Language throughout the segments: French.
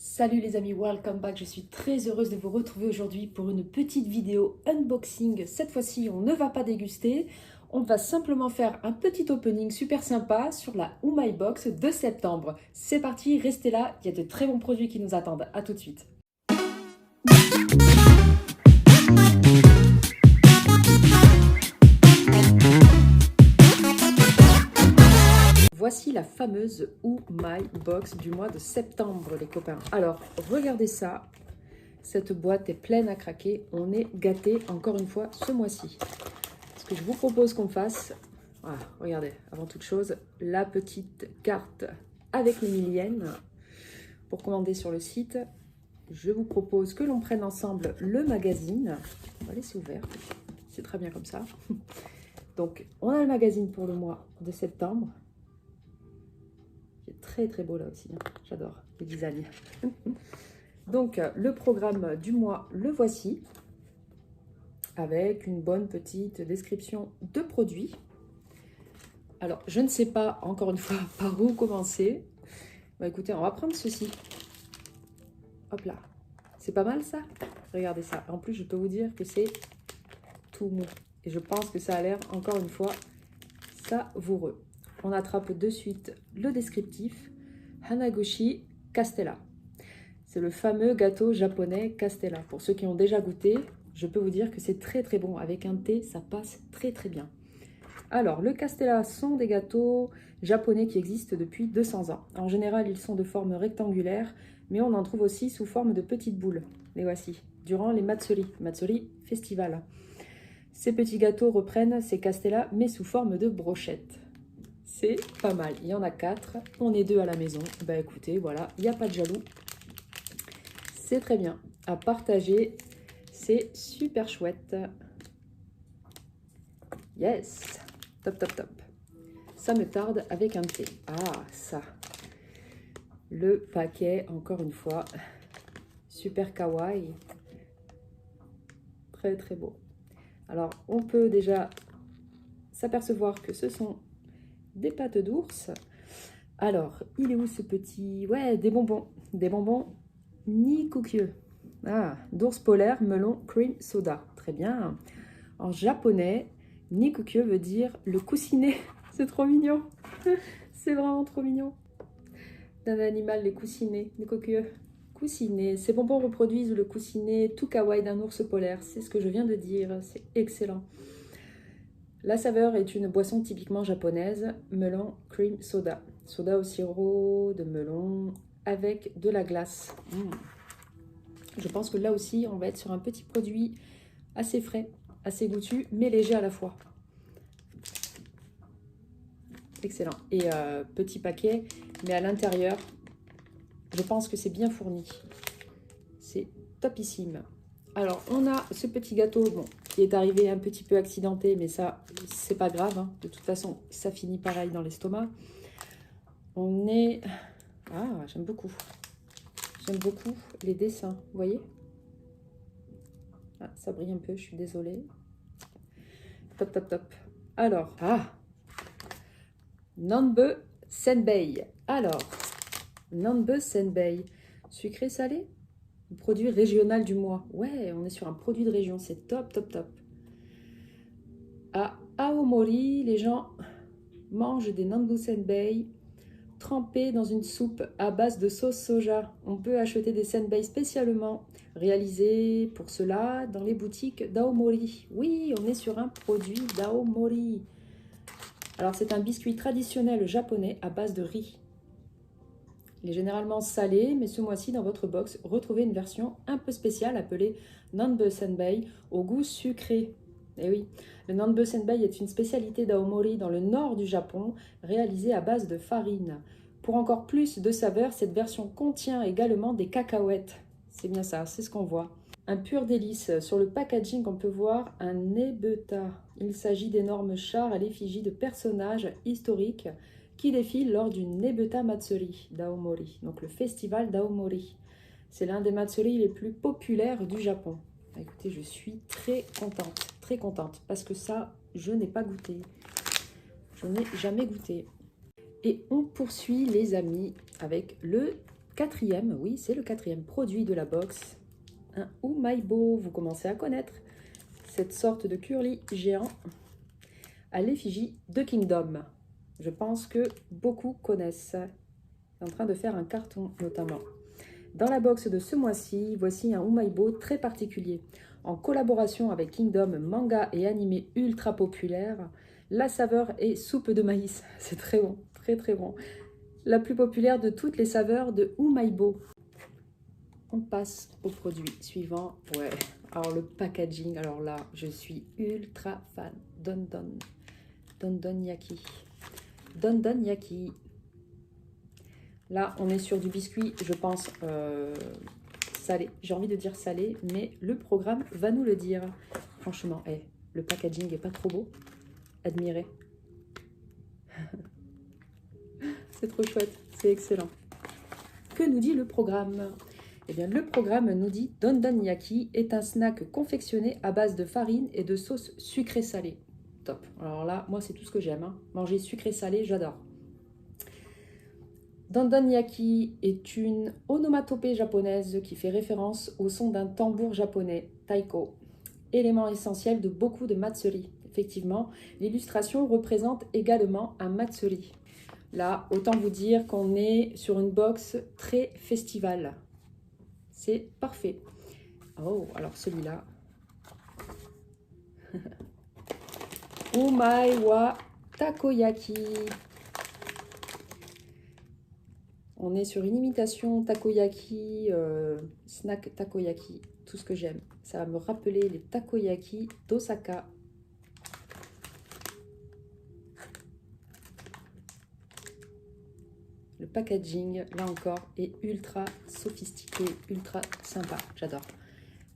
Salut les amis, welcome back, je suis très heureuse de vous retrouver aujourd'hui pour une petite vidéo unboxing. Cette fois-ci, on ne va pas déguster, on va simplement faire un petit opening super sympa sur la Oh My Box de septembre. C'est parti, restez là, il y a de très bons produits qui nous attendent. À tout de suite. Voici la fameuse Oh My Box du mois de septembre, les copains. Alors, regardez ça. Cette boîte est pleine à craquer. On est gâtés encore une fois ce mois-ci. Ce que je vous propose qu'on fasse, voilà, regardez, avant toute chose, la petite carte avec les milliennes pour commander sur le site. Je vous propose que l'on prenne ensemble le magazine. On va laisser ouvert. C'est très bien comme ça. Donc, on a le magazine pour le mois de septembre. Très très beau là aussi, j'adore le design. Donc le programme du mois, le voici, avec une bonne petite description de produits. Alors je ne sais pas encore une fois par où commencer. Bah, écoutez, on va prendre ceci. Hop là, c'est pas mal ça. Regardez ça. En plus je peux vous dire que c'est tout mou. Et je pense que ça a l'air encore une fois savoureux. On attrape de suite le descriptif. Hanaguchi Castella. C'est le fameux gâteau japonais Castella. Pour ceux qui ont déjà goûté, je peux vous dire que c'est très très bon. Avec un thé, ça passe très très bien. Alors, le Castella sont des gâteaux japonais qui existent depuis 200 ans. En général, ils sont de forme rectangulaire, mais on en trouve aussi sous forme de petites boules. Les voici, durant les Matsuri. Matsuri Festival. Ces petits gâteaux reprennent ces Castella, mais sous forme de brochettes. C'est pas mal. Il y en a 4. On est 2 à la maison. Bah écoutez, voilà, il n'y a pas de jaloux. C'est très bien. À partager, c'est super chouette. Yes. Top, top, top. Ça me tarde avec un thé. Ah, ça. Le paquet, encore une fois, super kawaii. Très, très beau. Alors, on peut déjà s'apercevoir que ce sont des pâtes d'ours. Alors, il est où ce petit... Ouais, des bonbons. Des bonbons Nikukyū. Ah, d'ours polaire, melon, cream soda. Très bien. En japonais, Nikukyū veut dire le coussinet. C'est trop mignon. C'est vraiment trop mignon. D'un animal, les coussinets. Nikukyū. Coussinet. Ces bonbons reproduisent le coussinet tout kawaii d'un ours polaire. C'est ce que je viens de dire. C'est excellent. La saveur est une boisson typiquement japonaise, melon cream soda. Soda au sirop de melon avec de la glace. Je pense que là aussi, on va être sur un petit produit assez frais, assez goûtu, mais léger à la fois. Excellent. Et petit paquet, mais à l'intérieur, je pense que c'est bien fourni. C'est topissime. Alors, on a ce petit gâteau, bon, qui est arrivé un petit peu accidenté, mais ça, c'est pas grave. Hein. De toute façon, ça finit pareil dans l'estomac. On est... Ah, j'aime beaucoup. J'aime beaucoup les dessins, vous voyez? Ah, ça brille un peu, je suis désolée. Top, top, top. Alors, Nanbe Senbei. Alors, Nanbe Senbei, sucré-salé? Produit régional du mois. Ouais, on est sur un produit de région. C'est top, top, top. À Aomori, les gens mangent des nanbu senbei trempés dans une soupe à base de sauce soja. On peut acheter des senbei spécialement réalisés pour cela dans les boutiques d'Aomori. Oui, on est sur un produit d'Aomori. Alors, c'est un biscuit traditionnel japonais à base de riz. Il est généralement salé, mais ce mois-ci, dans votre box, retrouvez une version un peu spéciale appelée Nanbe Senbei au goût sucré. Et oui, le Nanbe Senbei est une spécialité d'Aomori dans le nord du Japon, réalisée à base de farine. Pour encore plus de saveur, cette version contient également des cacahuètes. C'est bien ça, c'est ce qu'on voit. Un pur délice. Sur le packaging, on peut voir un nebeta. Il s'agit d'énormes chars à l'effigie de personnages historiques qui défile lors du Nebeta Matsuri d'Aomori, donc le festival d'Aomori. C'est l'un des Matsuri les plus populaires du Japon. Écoutez, je suis très contente, parce que ça, je n'ai pas goûté. Je n'ai jamais goûté. Et on poursuit, les amis, avec le quatrième, oui, c'est le quatrième produit de la box. Un Umaibo, vous commencez à connaître cette sorte de curly géant à l'effigie de Kingdom. Je pense que beaucoup connaissent. C'est en train de faire un carton notamment. Dans la box de ce mois-ci, voici un Umaibo très particulier. En collaboration avec Kingdom, manga et animé ultra populaire, la saveur est soupe de maïs. C'est très bon, très très bon. La plus populaire de toutes les saveurs de Umaibo. On passe au produit suivant. Ouais, alors le packaging, alors là, je suis ultra fan. Don Don Yaki. Don Don Yaki. Là, on est sur du biscuit, je pense, salé. J'ai envie de dire salé, mais le programme va nous le dire. Franchement, le packaging est pas trop beau. Admirez. C'est trop chouette, c'est excellent. Que nous dit le programme? Eh bien, le programme nous dit Don Don Yaki est un snack confectionné à base de farine et de sauce sucrée-salée. Top. Alors là, moi, c'est tout ce que j'aime. Hein. Manger sucré-salé, j'adore. Don Don Yaki est une onomatopée japonaise qui fait référence au son d'un tambour japonais, taiko, élément essentiel de beaucoup de matsuri. Effectivement, l'illustration représente également un matsuri. Là, autant vous dire qu'on est sur une box très festival. C'est parfait. Oh, alors celui-là. Umai wa takoyaki. On est sur une imitation takoyaki, snack takoyaki, tout ce que j'aime. Ça va me rappeler les takoyaki d'Osaka. Le packaging, là encore, est ultra sophistiqué, ultra sympa. J'adore.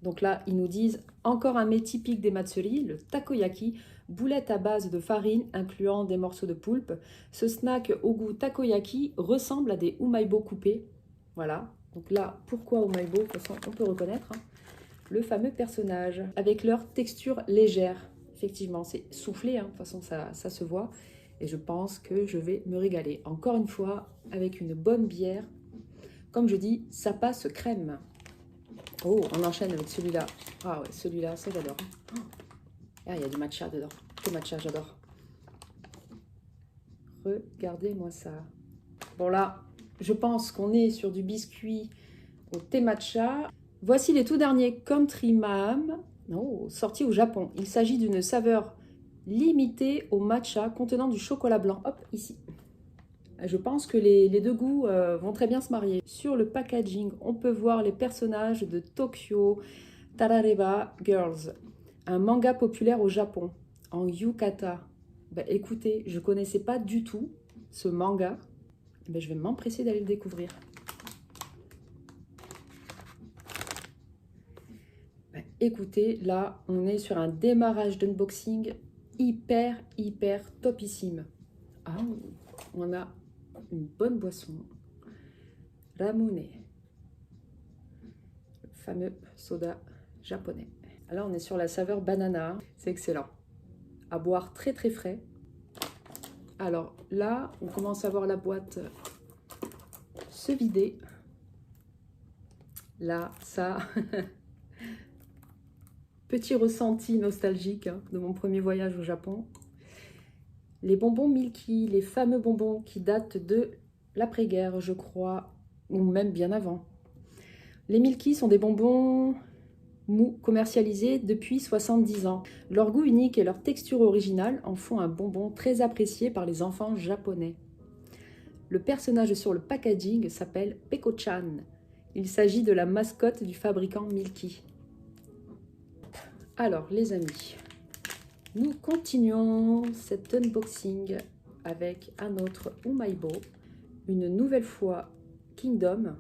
Donc là, ils nous disent encore un mets typique des matsuri, le takoyaki, boulette à base de farine incluant des morceaux de poulpe. Ce snack au goût takoyaki ressemble à des umaibo coupés. Voilà. Donc là, pourquoi umaibo? De toute façon, on peut reconnaître hein, le fameux personnage avec leur texture légère. Effectivement, c'est soufflé. Hein. De toute façon, ça se voit. Et je pense que je vais me régaler. Encore une fois, avec une bonne bière. Comme je dis, ça passe crème. Oh, on enchaîne avec celui-là. Ah ouais, celui-là, ça j'adore. Ah, il y a du matcha dedans. Le matcha, j'adore. Regardez-moi ça. Bon là, je pense qu'on est sur du biscuit au thé matcha. Voici les tout derniers Country Ma'am, sortis au Japon. Il s'agit d'une saveur limitée au matcha contenant du chocolat blanc. Hop, ici. Je pense que les deux goûts vont très bien se marier. Sur le packaging, on peut voir les personnages de Tokyo Tarareba Girls, un manga populaire au Japon, en yukata. Écoutez, je ne connaissais pas du tout ce manga. Je vais m'empresser d'aller le découvrir. Écoutez, là, on est sur un démarrage d'unboxing hyper topissime. Ah, on a une bonne boisson. Ramune. Le fameux soda japonais. Là, on est sur la saveur banana. C'est excellent. À boire très frais. Alors là, on commence à voir la boîte se vider. Là, ça... Petit ressenti nostalgique hein, de mon premier voyage au Japon. Les bonbons Milky, les fameux bonbons qui datent de l'après-guerre, je crois, ou même bien avant. Les Milky sont des bonbons mous commercialisés depuis 70 ans. Leur goût unique et leur texture originale en font un bonbon très apprécié par les enfants japonais. Le personnage sur le packaging s'appelle Peko-chan. Il s'agit de la mascotte du fabricant Milky. Alors les amis, nous continuons cet unboxing avec un autre Umaibo, une nouvelle fois Kingdom.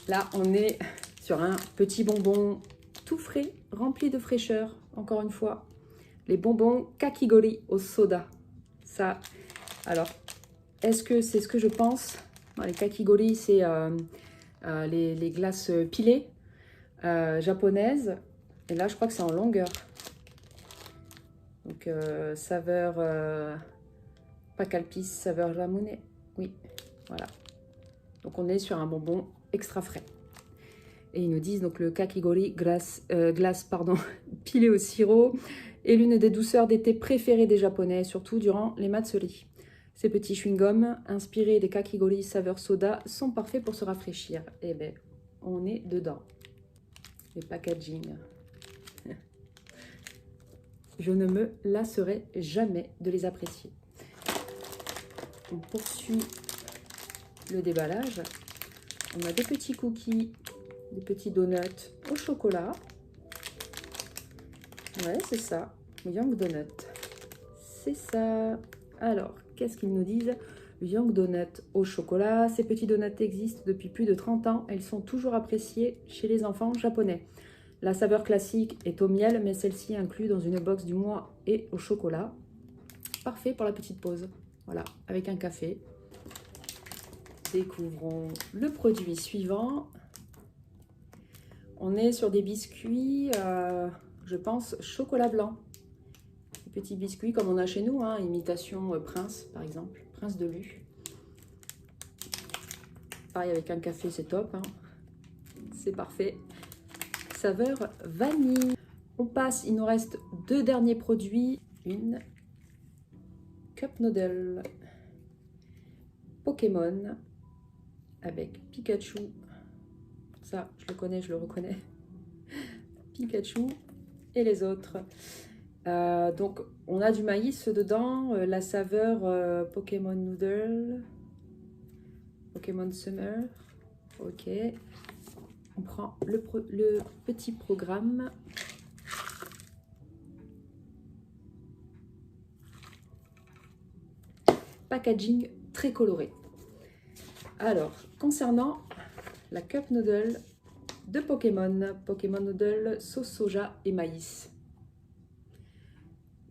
Là on est sur un petit bonbon tout frais, rempli de fraîcheur, encore une fois. Les bonbons kakigori au soda. Ça, alors, est-ce que c'est ce que je pense? Non, les kakigori, c'est les glaces pilées japonaises. Et là, je crois que c'est en longueur. Donc, saveur pas calpis, saveur ramune. Oui, voilà. Donc on est sur un bonbon extra frais. Et ils nous disent donc le kakigori glace pilé au sirop est l'une des douceurs d'été préférées des Japonais, surtout durant les matsuri. Ces petits chewing-gums inspirés des kakigori saveur soda sont parfaits pour se rafraîchir. Eh bien, on est dedans. Les packaging. Je ne me lasserai jamais de les apprécier. On poursuit le déballage. On a des petits cookies, des petits donuts au chocolat. Ouais, c'est ça, Young Donut. C'est ça. Alors, qu'est-ce qu'ils nous disent? Young Donut au chocolat. Ces petits donuts existent depuis plus de 30 ans. Elles sont toujours appréciées chez les enfants japonais. La saveur classique est au miel, mais celle-ci inclue dans une box du mois et au chocolat. Parfait pour la petite pause. Voilà, avec un café. Découvrons le produit suivant. On est sur des biscuits, je pense, chocolat blanc. Des petits biscuits comme on a chez nous, hein, imitation Prince, par exemple. Prince de Lu. Pareil, avec un café, c'est top. Hein. C'est parfait. Saveur vanille. On passe, il nous reste 2 derniers produits. Une Cup Noodle Pokémon avec Pikachu. Ça, je le connais, je le reconnais. Pikachu et les autres. Donc, on a du maïs dedans, la saveur Pokémon Noodle, Pokémon Summer. Ok. On prend le petit programme. Packaging très coloré. Alors, concernant la Cup Noodle de Pokémon, Pokémon Noodle sauce soja et maïs.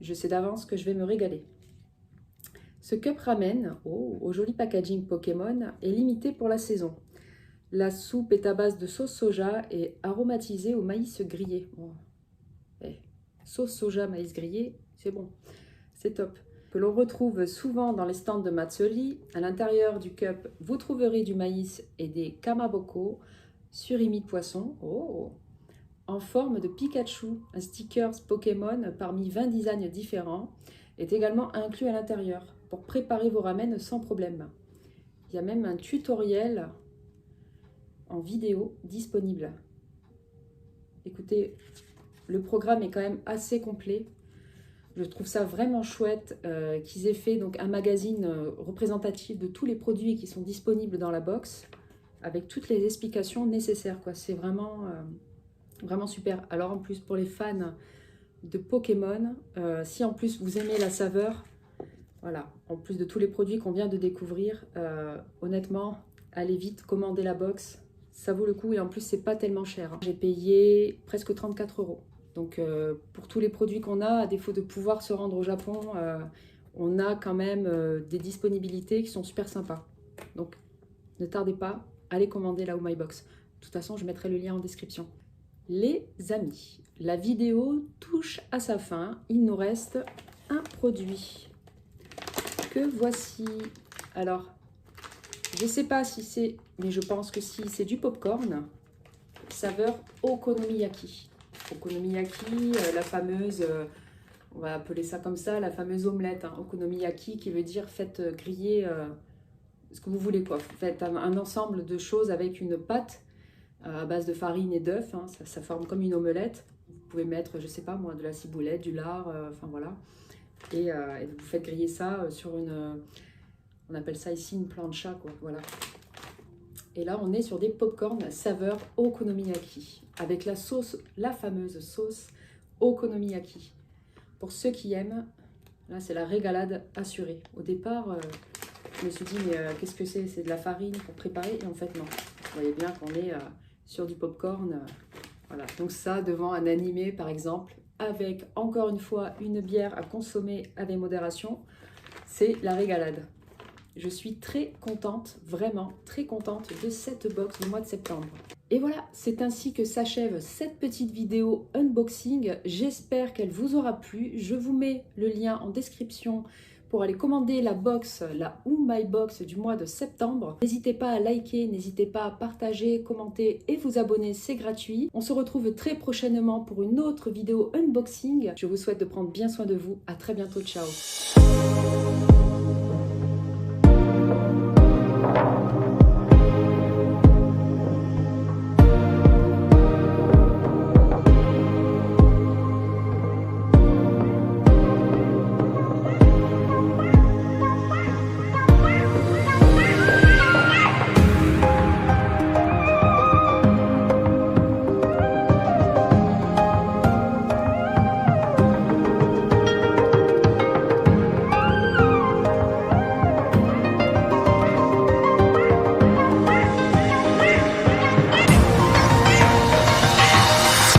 Je sais d'avance que je vais me régaler. Ce cup ramen, au joli packaging Pokémon, est limité pour la saison. La soupe est à base de sauce soja et aromatisée au maïs grillé. Bon. Sauce soja, maïs grillé, c'est bon, c'est top. Que l'on retrouve souvent dans les stands de Matsuri. À l'intérieur du cup, vous trouverez du maïs et des kamaboko, surimi de poisson, en forme de Pikachu. Un sticker Pokémon parmi 20 designs différents est également inclus à l'intérieur pour préparer vos ramen sans problème. Il y a même un tutoriel en vidéo disponible. Écoutez, le programme est quand même assez complet. Je trouve ça vraiment chouette qu'ils aient fait donc un magazine représentatif de tous les produits qui sont disponibles dans la box avec toutes les explications nécessaires. C'est vraiment, vraiment super. Alors en plus pour les fans de Pokémon, si en plus vous aimez la saveur, voilà, en plus de tous les produits qu'on vient de découvrir, honnêtement, allez vite commander la box. Ça vaut le coup et en plus c'est pas tellement cher. Hein. J'ai payé presque 34 €. Donc pour tous les produits qu'on a, à défaut de pouvoir se rendre au Japon, on a quand même des disponibilités qui sont super sympas. Donc ne tardez pas, allez commander la Oh My Box. De toute façon, je mettrai le lien en description. Les amis, la vidéo touche à sa fin. Il nous reste un produit que voici. Alors, je ne sais pas si c'est, mais je pense que si, c'est du popcorn, saveur okonomiyaki. Okonomiyaki, la fameuse, on va appeler ça comme ça, la fameuse omelette, hein, okonomiyaki, qui veut dire faites griller ce que vous voulez, quoi. Faites un ensemble de choses avec une pâte à base de farine et d'œufs, hein, ça forme comme une omelette. Vous pouvez mettre, je sais pas moi, de la ciboulette, du lard, enfin voilà. Et vous faites griller ça sur une... On appelle ça ici une plancha, quoi, voilà. Et là, on est sur des pop-corn saveur okonomiyaki, avec la sauce, la fameuse sauce okonomiyaki. Pour ceux qui aiment, là, c'est la régalade assurée. Au départ, je me suis dit, mais qu'est-ce que c'est? C'est de la farine pour préparer? Et en fait, non. Vous voyez bien qu'on est sur du pop-corn. Voilà. Donc ça, devant un animé, par exemple, avec, encore une fois, une bière à consommer avec modération, c'est la régalade. Je suis très contente, vraiment très contente de cette box du mois de septembre. Et voilà, c'est ainsi que s'achève cette petite vidéo unboxing. J'espère qu'elle vous aura plu. Je vous mets le lien en description pour aller commander la box, la My Box du mois de septembre. N'hésitez pas à liker, n'hésitez pas à partager, commenter et vous abonner, c'est gratuit. On se retrouve très prochainement pour une autre vidéo unboxing. Je vous souhaite de prendre bien soin de vous. À très bientôt, ciao.